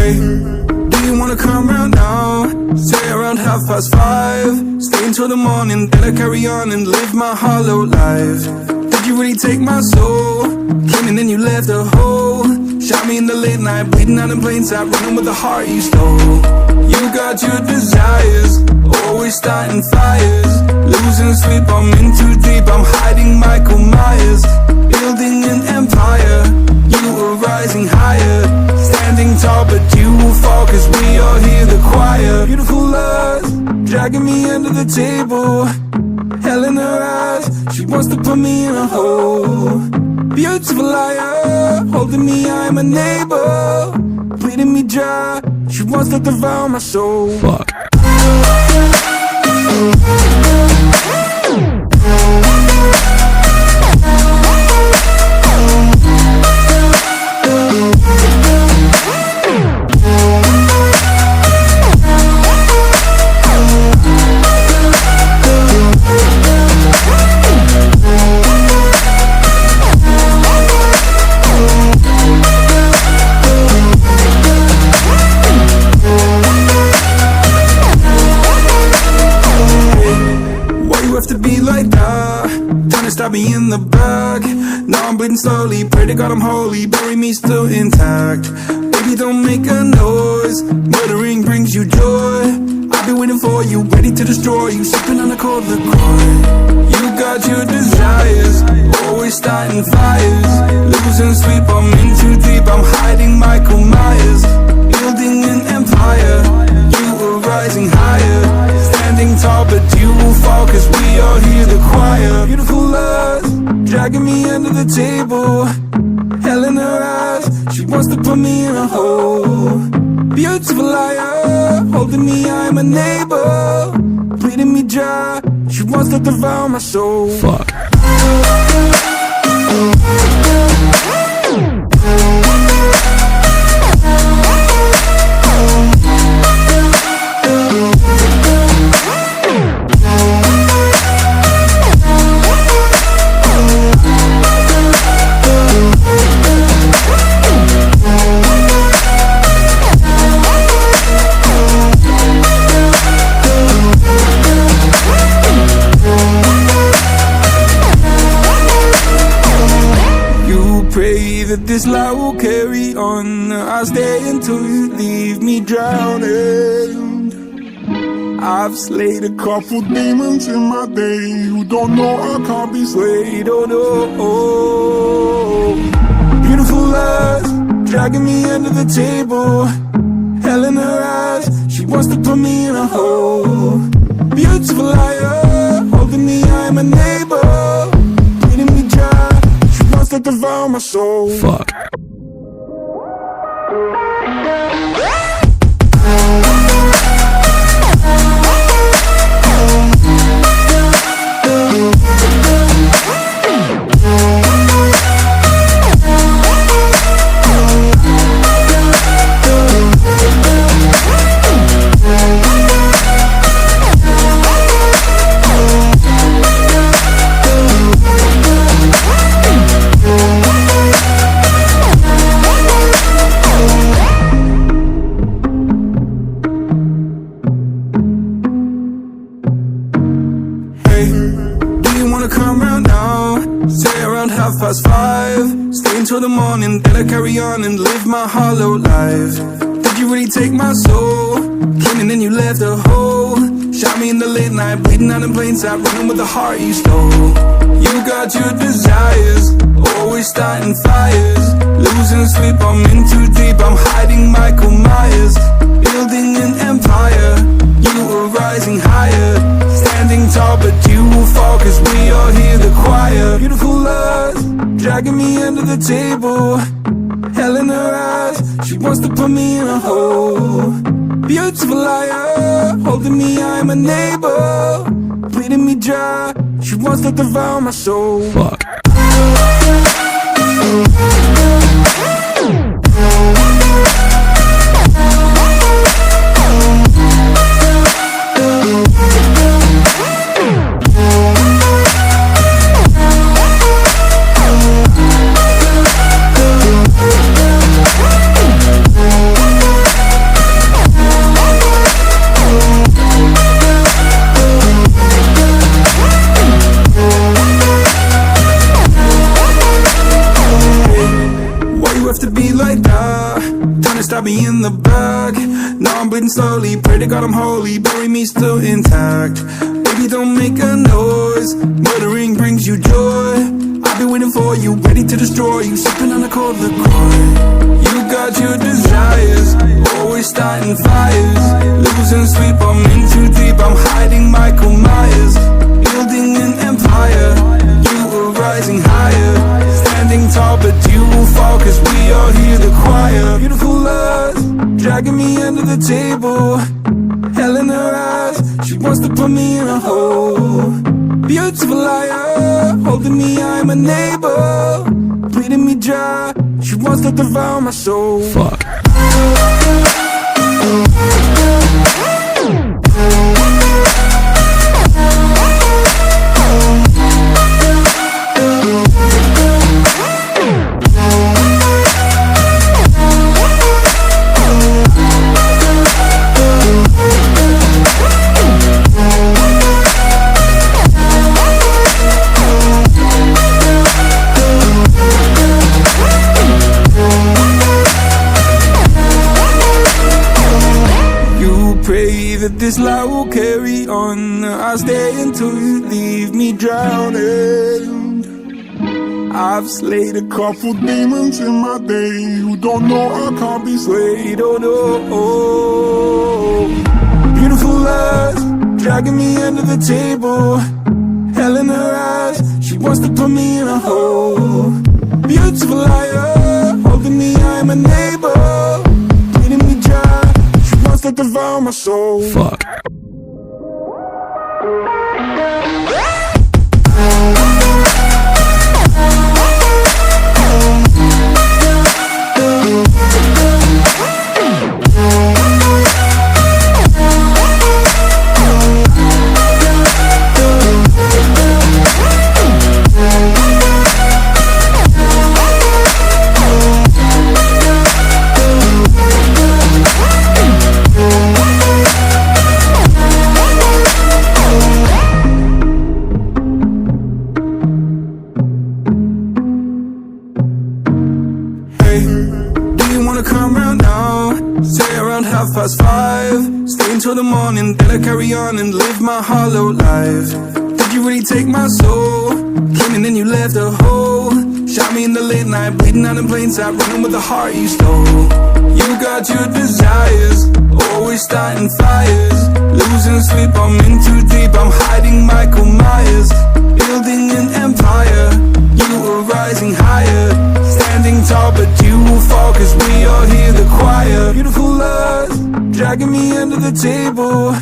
Hey, do you wanna come round now? Say around 5:30. Stay until the morning, then I carry on and live my hollow life. Did you really take my soul? Came and then you left a hole. Shot me in the late night, bleeding out in plain sight, running with the heart you stole. You got your desires, always starting fires. Losing sleep, I'm in too deep, I'm hiding Michael Myers. Building an empire, you were rising higher. Standing tall, but you will fall, cause we all hear the choir. Beautiful lust, dragging me under the table. Hell in her eyes, she wants to put me in a hole. Beautiful liar, holding me, I'm a neighbor. Bleeding me dry, she wants to devour my soul. Fuck. Stab me in the back. Now I'm bleeding slowly. Pray to God I'm holy. Bury me still intact. Baby, don't make a noise. Murdering brings you joy. I've been waiting for you, ready to destroy you. Sipping on the cold liquor. You got your desires, always starting fires. Losing sleep, I'm in too deep, I'm hiding Michael Myers. Building an empire, you were rising higher. Standing tall, but you will fall, cause we all hear the choir. Beautiful lust, dragging me under the table. Hell in her eyes, she wants to put me in a hole. Beautiful liar, holding me, I'm a neighbor. Bleeding me dry, she wants to devour my soul. Fuck. This light will carry on. I'll stay until you leave me drowning. I've slayed a couple demons in my day who don't know I can't be swayed. Oh no, beautiful lust, dragging me under the table. Hell in her eyes, she wants to put me in a hole. Beautiful liar, holding me, I'm a neighbor. Bleeding me dry, she wants to devour my soul. Fuck. Come round now, say around 5:30. Stay until the morning, then I carry on and live my hollow life. Did you really take my soul? Came and then you left a hole. Shot me in the late night, bleeding out in plain sight, running with the heart you stole. You got your desires, always starting fires. Losing sleep, I'm in too deep, I'm hiding Michael Myers. Building an empire, you were rising higher. Standing tall, but you will fall, cause we all hear the choir. Beautiful lust, dragging me under the table. Hell in her eyes, she wants to put me in a hole. Beautiful liar, holding me, I'm a neighbor. Bleeding me dry, she wants to devour my soul. Fuck. stab me in the back. Now I'm bleeding slowly, pray to God I'm holy, bury me still intact. Baby, don't make a noise, murdering brings you joy. I've been waiting for you, ready to destroy you, sipping on a cold liqueur. You got your desires, always starting fires. Losing sleep, I'm in too deep, I'm hiding 𝘁𝗶𝗶𝘁. Building an empire, you are rising higher. Standing tall, but you will fall, cause we all hear the choir. Beautiful lust, dragging me under the table. Hell in her eyes, she wants to put me in a hole. Beautiful liar, holding me, I'm a neighbor. Bleeding me dry, she wants to devour my soul. Fuck. That this life will carry on. I'll stay until you leave me drowning. I've slayed a couple demons in my day. You don't know I can't be swayed. Oh no. Beautiful lust, dragging me under the table. Hell in her eyes, she wants to put me in a hole. Beautiful liar, holding me, I'm a neighbor. Bleeding me dry, she wants to devour my soul. Fuck. Come round now, say around 5:30. Stay until the morning, then I carry on and live my hollow life. Did you really take my soul? Came and then you left a hole. Shot me in the late night, bleeding out in plain sight, running with the heart you stole. You got your desires, always starting fires. Losing sleep, I'm in too deep, I'm hiding 𝘁𝗶𝗶𝘁. Building an empire, you are rising higher. Standing tall, but you will fall, cause we all hear the choir. Beautiful lust, dragging me under the table.